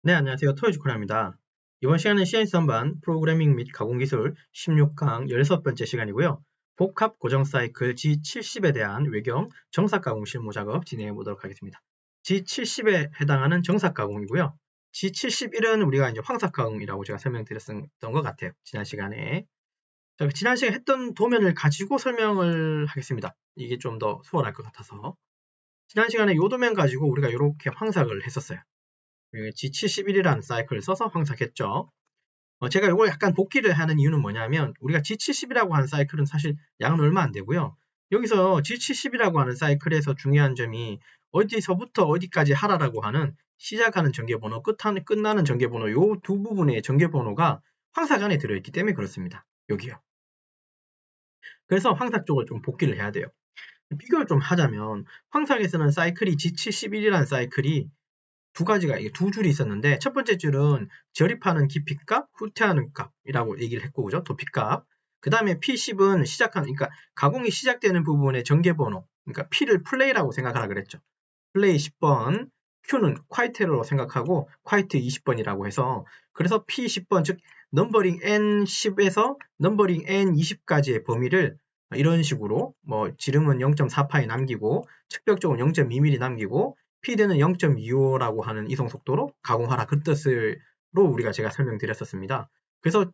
네, 안녕하세요. 토요즈코리아입니다. 이번 시간은 CNC 선반 프로그래밍 및 가공기술 16강 16번째 시간이고요. 복합 고정 사이클 G70에 대한 외경 정삭 가공 실무 작업 진행해 보도록 하겠습니다. G70에 해당하는 정삭 가공이고요. G71은 우리가 이제 황삭 가공이라고 제가 설명드렸던 것 같아요. 지난 시간에. 자, 지난 시간에 했던 도면을 가지고 설명을 하겠습니다. 이게 좀 더 수월할 것 같아서. 지난 시간에 이 도면 가지고 우리가 이렇게 황삭을 했었어요. G71이라는 사이클을 써서 황삭했죠. 제가 이걸 약간 복기를 하는 이유는 뭐냐면 우리가 G70이라고 하는 사이클은 사실 양은 얼마 안 되고요. 여기서 G70이라고 하는 사이클에서 중요한 점이 어디서부터 어디까지 하라라고 하는 시작하는 전개번호, 끝나는 전개번호 이 두 부분의 전개번호가 황삭 안에 들어있기 때문에 그렇습니다. 여기요. 그래서 황삭 쪽을 좀 복기를 해야 돼요. 비교를 좀 하자면 황삭에서는 사이클이 G71이라는 사이클이 두 가지가, 두 줄이 있었는데, 첫 번째 줄은 절입하는 깊이값, 후퇴하는 값이라고 얘기를 했고, 그죠? 도피값. 그 다음에 P10은 그러니까 가공이 시작되는 부분의 전개번호, 그러니까 P를 플레이라고 생각하라 그랬죠. 플레이 10번, Q는 콰이트로 생각하고, 콰이트 20번이라고 해서, 그래서 P10번, 즉, 넘버링 N10에서 넘버링 N20까지의 범위를 이런 식으로, 지름은 0.4파이 남기고, 측벽적은 0.2mm 남기고, 피드는 0.25라고 하는 이송 속도로 가공하라. 그 뜻으로 제가 설명드렸었습니다. 그래서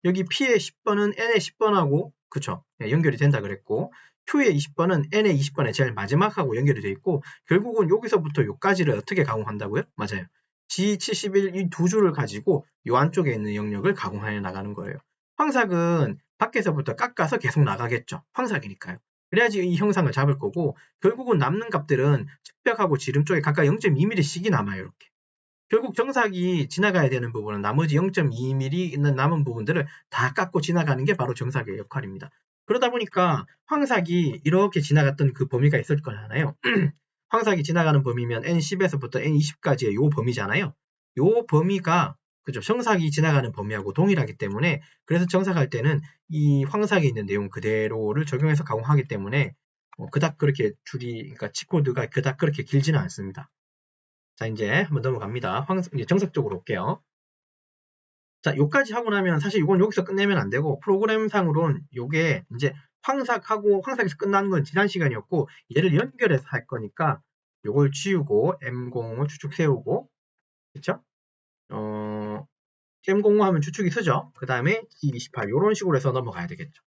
여기 P의 10번은 N의 10번하고, 그쵸? 네, 연결이 된다 그랬고, Q의 20번은 N의 20번의 제일 마지막하고 연결이 되어 있고, 결국은 여기서부터 여기까지를 어떻게 가공한다고요? 맞아요. G71 이 두 줄을 가지고 요 안쪽에 있는 영역을 가공해 나가는 거예요. 황삭은 밖에서부터 깎아서 계속 나가겠죠. 황삭이니까요. 그래야지 이 형상을 잡을 거고, 결국은 남는 값들은 측벽하고 지름 쪽에 각각 0.2mm씩이 남아요. 이렇게. 결국 정삭이 지나가야 되는 부분은 나머지 0.2mm 있는 남은 부분들을 다 깎고 지나가는 게 바로 정삭의 역할입니다. 그러다 보니까 황삭이 이렇게 지나갔던 그 범위가 있을 거잖아요. 황삭이 지나가는 범위면 N10에서부터 N20까지의 요 범위잖아요. 요 범위가 그죠? 정삭이 지나가는 범위하고 동일하기 때문에, 그래서 정삭할 때는 이 황삭에 있는 내용 그대로를 적용해서 가공하기 때문에 그닥 그렇게 그러니까 G코드가 그닥 그렇게 길지는 않습니다. 자, 이제 한번 넘어갑니다. 이제 정석적으로 올게요. 자, 요까지 하고 나면 사실 이건 여기서 끝내면 안 되고, 프로그램상으로는 요게 이제 황삭에서 끝나는 건 지난 시간이었고, 얘를 연결해서 할 거니까 요걸 지우고 M05 추측 세우고, 그쵸? M05 하면 추측이 쓰죠. 그 다음에 G28 요런 식으로 해서 넘어가야 되겠죠.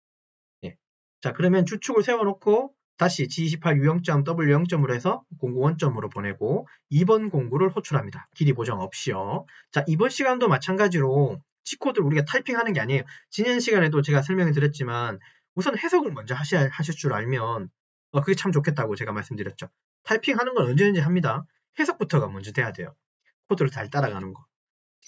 예. 자, 그러면 추측을 세워놓고 다시 G28 U0점 W0점으로 해서 공구 원점으로 보내고 2번 공구를 호출합니다. 길이 보정 없이요. 자, 이번 시간도 마찬가지로 G코드를 우리가 타이핑하는 게 아니에요. 지난 시간에도 제가 설명을 드렸지만 우선 해석을 먼저 하실 줄 알면 그게 참 좋겠다고 제가 말씀드렸죠. 타이핑하는 건 언제든지 합니다. 해석부터가 먼저 돼야 돼요. 코드를 잘 따라가는 거.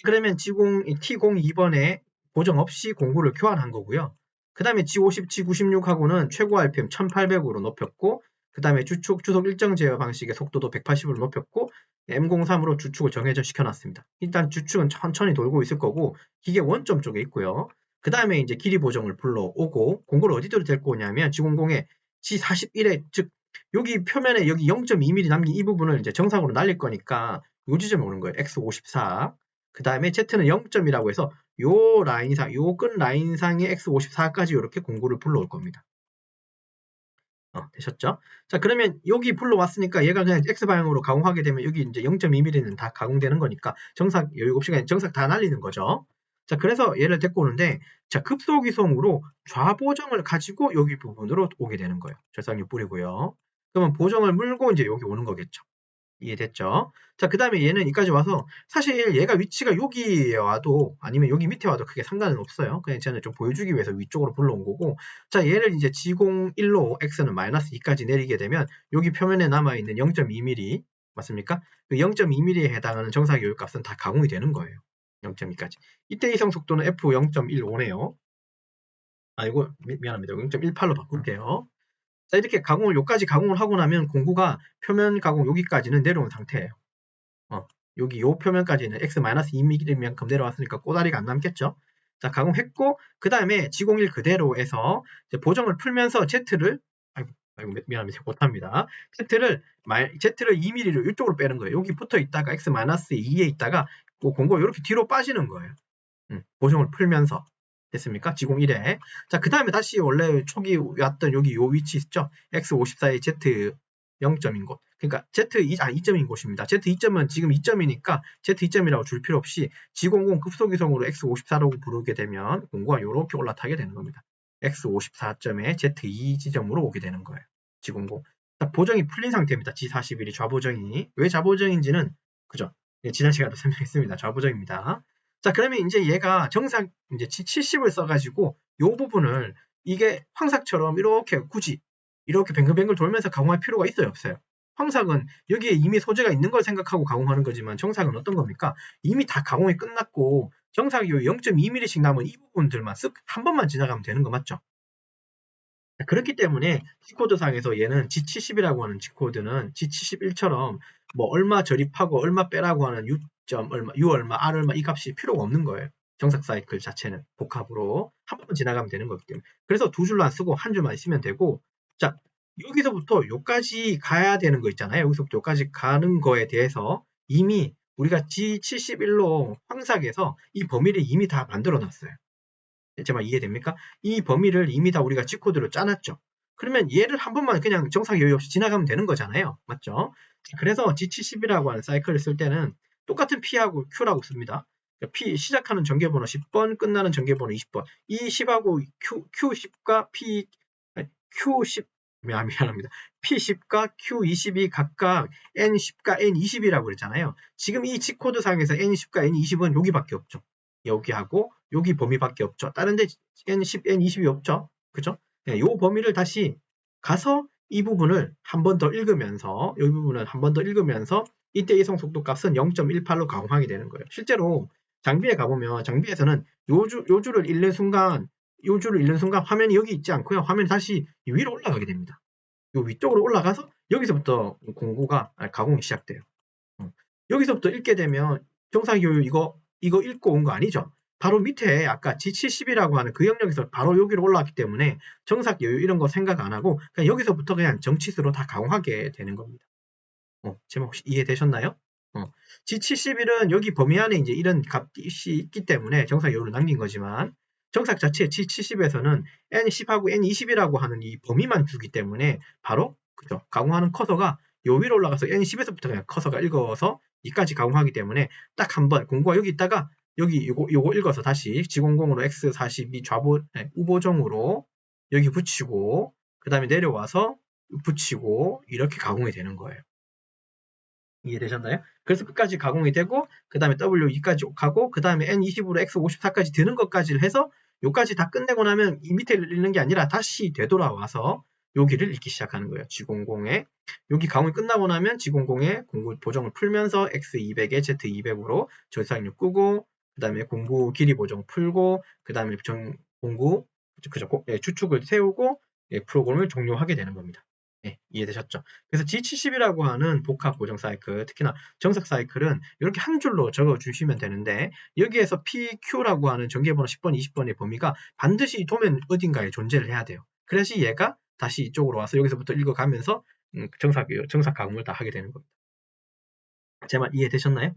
그러면 T02번에 보정 없이 공구를 교환한 거고요. 그 다음에 G50, G96하고는 최고 RPM 1800으로 높였고, 그 다음에 주속 일정 제어 방식의 속도도 180으로 높였고, M03으로 주축을 정해져 시켜놨습니다. 일단 주축은 천천히 돌고 있을 거고, 기계 원점 쪽에 있고요. 그 다음에 이제 길이 보정을 불러오고, 공구를 어디로 데리고 오냐면 G00에 G41에, 즉, 여기 표면에 여기 0.2mm 남긴 이 부분을 이제 정상으로 날릴 거니까, 요 지점에 오는 거예요. X54. 그 다음에 Z는 0점이라고 해서 요 끝 라인상의 X54까지 이렇게 공구를 불러올 겁니다. 되셨죠? 자, 그러면 여기 불러왔으니까 얘가 그냥 X방향으로 가공하게 되면 여기 이제 0.2mm는 다 가공되는 거니까 여유 없이 그냥 정삭 다 날리는 거죠. 자, 그래서 얘를 데리고 오는데, 자, 급속 이송으로 좌보정을 가지고 여기 부분으로 오게 되는 거예요. 절삭유 뿌리고요. 그러면 보정을 물고 이제 여기 오는 거겠죠. 이해됐죠? 자, 그 다음에 얘는 여기까지 와서 사실 얘가 위치가 여기에 와도 아니면 여기 밑에 와도 크게 상관은 없어요. 그냥 저는 좀 보여주기 위해서 위쪽으로 불러온 거고, 자, 얘를 이제 G01로 X는 마이너스 2까지 내리게 되면 여기 표면에 남아있는 0.2mm 맞습니까? 그 0.2mm에 해당하는 정삭 요율값은 다 가공이 되는 거예요. 0.2까지. 이때 이성 속도는 F 0.15네요. 이거 미안합니다. 0.18로 바꿀게요. 자, 이렇게 여기까지 가공을 하고 나면 공구가 표면 가공 여기까지는 내려온 상태예요. 여기 요 표면까지는 X-2mm만큼 내려왔으니까 꼬다리가 안 남겠죠? 자, 가공했고, 그 다음에 G01 그대로 해서 보정을 풀면서 Z를, 미안합니다. 못합니다. Z를 2mm를 이쪽으로 빼는 거예요. 여기 붙어 있다가 X-2에 있다가 공고가 이렇게 뒤로 빠지는 거예요. 보정을 풀면서. 됐습니까? 지공 1에. 자, 그 다음에 다시 원래 초기 왔던 여기 요 위치 있죠? x54의 z 0점인 곳. 그러니까 z 2점인 곳입니다. z 2점은 지금 2점이니까 z 2점이라고 줄 필요 없이 G00 급속이성으로 x54라고 부르게 되면 공고가 이렇게 올라타게 되는 겁니다. x54점에 z2 지점으로 오게 되는 거예요. G00. 자, 보정이 풀린 상태입니다. G41이 좌보정이. 왜 좌보정인지는 그죠? 예, 지난 시간에도 설명했습니다. 좌보정입니다. 자, 그러면 이제 얘가 정상 이제 G70을 써가지고 이 부분을 이게 황삭처럼 이렇게 굳이 이렇게 뱅글뱅글 돌면서 가공할 필요가 있어요, 없어요? 황삭은 여기에 이미 소재가 있는 걸 생각하고 가공하는 거지만 정삭은 어떤 겁니까? 이미 다 가공이 끝났고 정삭이 0.2mm씩 남은 이 부분들만 쓱 한 번만 지나가면 되는 거 맞죠? 그렇기 때문에 G코드상에서 얘는 G70이라고 하는 G코드는 G71처럼 뭐 얼마 절입하고 얼마 빼라고 하는 U.점 얼마, U 얼마, R 얼마 이 값이 필요가 없는 거예요. 정삭 사이클 자체는 복합으로 한 번만 지나가면 되는 거기 때문에. 그래서 두 줄로 안 쓰고 한 줄만 쓰면 되고, 자, 여기서부터 여기까지 가야 되는 거 있잖아요. 여기서부터 여기까지 가는 거에 대해서 이미 우리가 G71로 황삭해서 이 범위를 이미 다 만들어 놨어요. 제 말 이해됩니까? 이 범위를 이미 다 우리가 G코드로 짜놨죠. 그러면 얘를 한 번만 그냥 정상 여유 없이 지나가면 되는 거잖아요. 맞죠? 그래서 G70이라고 하는 사이클을 쓸 때는 똑같은 P하고 Q라고 씁니다. P 시작하는 전개번호 10번, 끝나는 전개번호 20번. 이 10하고 Q10과 Q10 미안합니다. P10과 Q20이 각각 N10과 N20이라고 그랬잖아요. 지금 이 G코드 상에서 N10과 N20은 여기밖에 없죠. 여기하고 여기 범위밖에 없죠. 다른 데 N10, N20이 없죠. 그죠? 네, 요 범위를 다시 가서 이 부분을 한 번 더 읽으면서 이 부분을 한 번 더 읽으면서 이때 이성 속도 값은 0.18로 가공하게 되는 거예요. 실제로 장비에 가보면 장비에서는 요 줄을 읽는 순간 화면이 여기 있지 않고요. 화면이 다시 위로 올라가게 됩니다. 요 위쪽으로 올라가서 여기서부터 공고가 가공이 시작돼요. 여기서부터 읽게 되면 정상교육 이거 읽고 온 거 아니죠? 바로 밑에 아까 G70이라고 하는 그 영역에서 바로 여기로 올라왔기 때문에 정삭 여유 이런 거 생각 안 하고 그냥 여기서부터 그냥 정치수로 다 가공하게 되는 겁니다. 제목 혹시 이해되셨나요? G71은 여기 범위 안에 이제 이런 값이 있기 때문에 정삭 여유를 남긴 거지만 정삭 자체 G70에서는 N10하고 N20이라고 하는 이 범위만 주기 때문에 바로 그죠? 가공하는 커서가 요 위로 올라가서 N10에서부터 그냥 커서가 읽어서 이까지 가공하기 때문에 딱 한 번 공고가 여기 있다가 여기 요거 읽어서 다시 G00으로 X42 우보정으로 여기 붙이고 그 다음에 내려와서 붙이고 이렇게 가공이 되는 거예요. 이해되셨나요? 그래서 끝까지 가공이 되고 그 다음에 W2까지 가고 그 다음에 N20으로 X54까지 드는 것까지를 해서 요까지 다 끝내고 나면 이 밑에 읽는 게 아니라 다시 되돌아와서 여기를 읽기 시작하는 거예요. G00에 여기 가공이 끝나고 나면 G00에 공구 보정을 풀면서 X200에 Z200으로 절삭력 끄고 그 다음에 공구 길이 보정 풀고 그 다음에 공구 추측을 세우고 프로그램을 종료하게 되는 겁니다. 네, 이해되셨죠? 그래서 G70이라고 하는 복합 고정 사이클, 특히나 정삭 사이클은 이렇게 한 줄로 적어주시면 되는데 여기에서 PQ라고 하는 전개번호 10번, 20번의 범위가 반드시 도면 어딘가에 존재를 해야 돼요. 그래야지 얘가 다시 이쪽으로 와서 여기서부터 읽어가면서 정삭 가공을 다 하게 되는 겁니다. 제 말 이해되셨나요?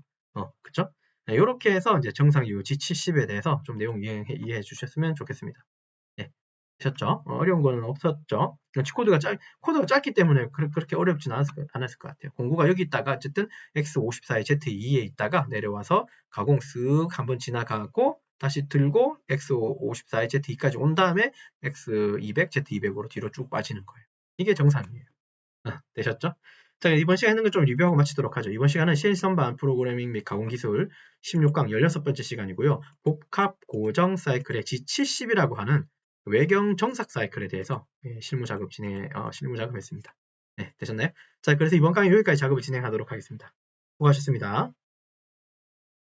그쵸? 네, 이렇게 해서 이제 정상 이후 G70에 대해서 좀 내용 이해해 주셨으면 좋겠습니다. 네, 되셨죠? 어려운 거는 없었죠? 코드가 짧기 때문에 그렇게 어렵진 않았을 것 같아요. 공구가 여기 있다가 어쨌든 X54의 Z2에 있다가 내려와서 가공 쓱 한번 지나가고 다시 들고 X54의 Z2까지 온 다음에 X200, Z200으로 뒤로 쭉 빠지는 거예요. 이게 정상이에요. 되셨죠? 자, 이번 시간 있는 거 좀 리뷰하고 마치도록 하죠. 이번 시간은 실선반 프로그래밍 및 가공 기술 16강 16번째 시간이고요. 복합 고정 사이클의 G70이라고 하는 외경 정삭 사이클에 대해서 실무 작업했습니다. 네, 되셨나요? 자, 그래서 이번 강의 여기까지 작업을 진행하도록 하겠습니다. 수고하셨습니다.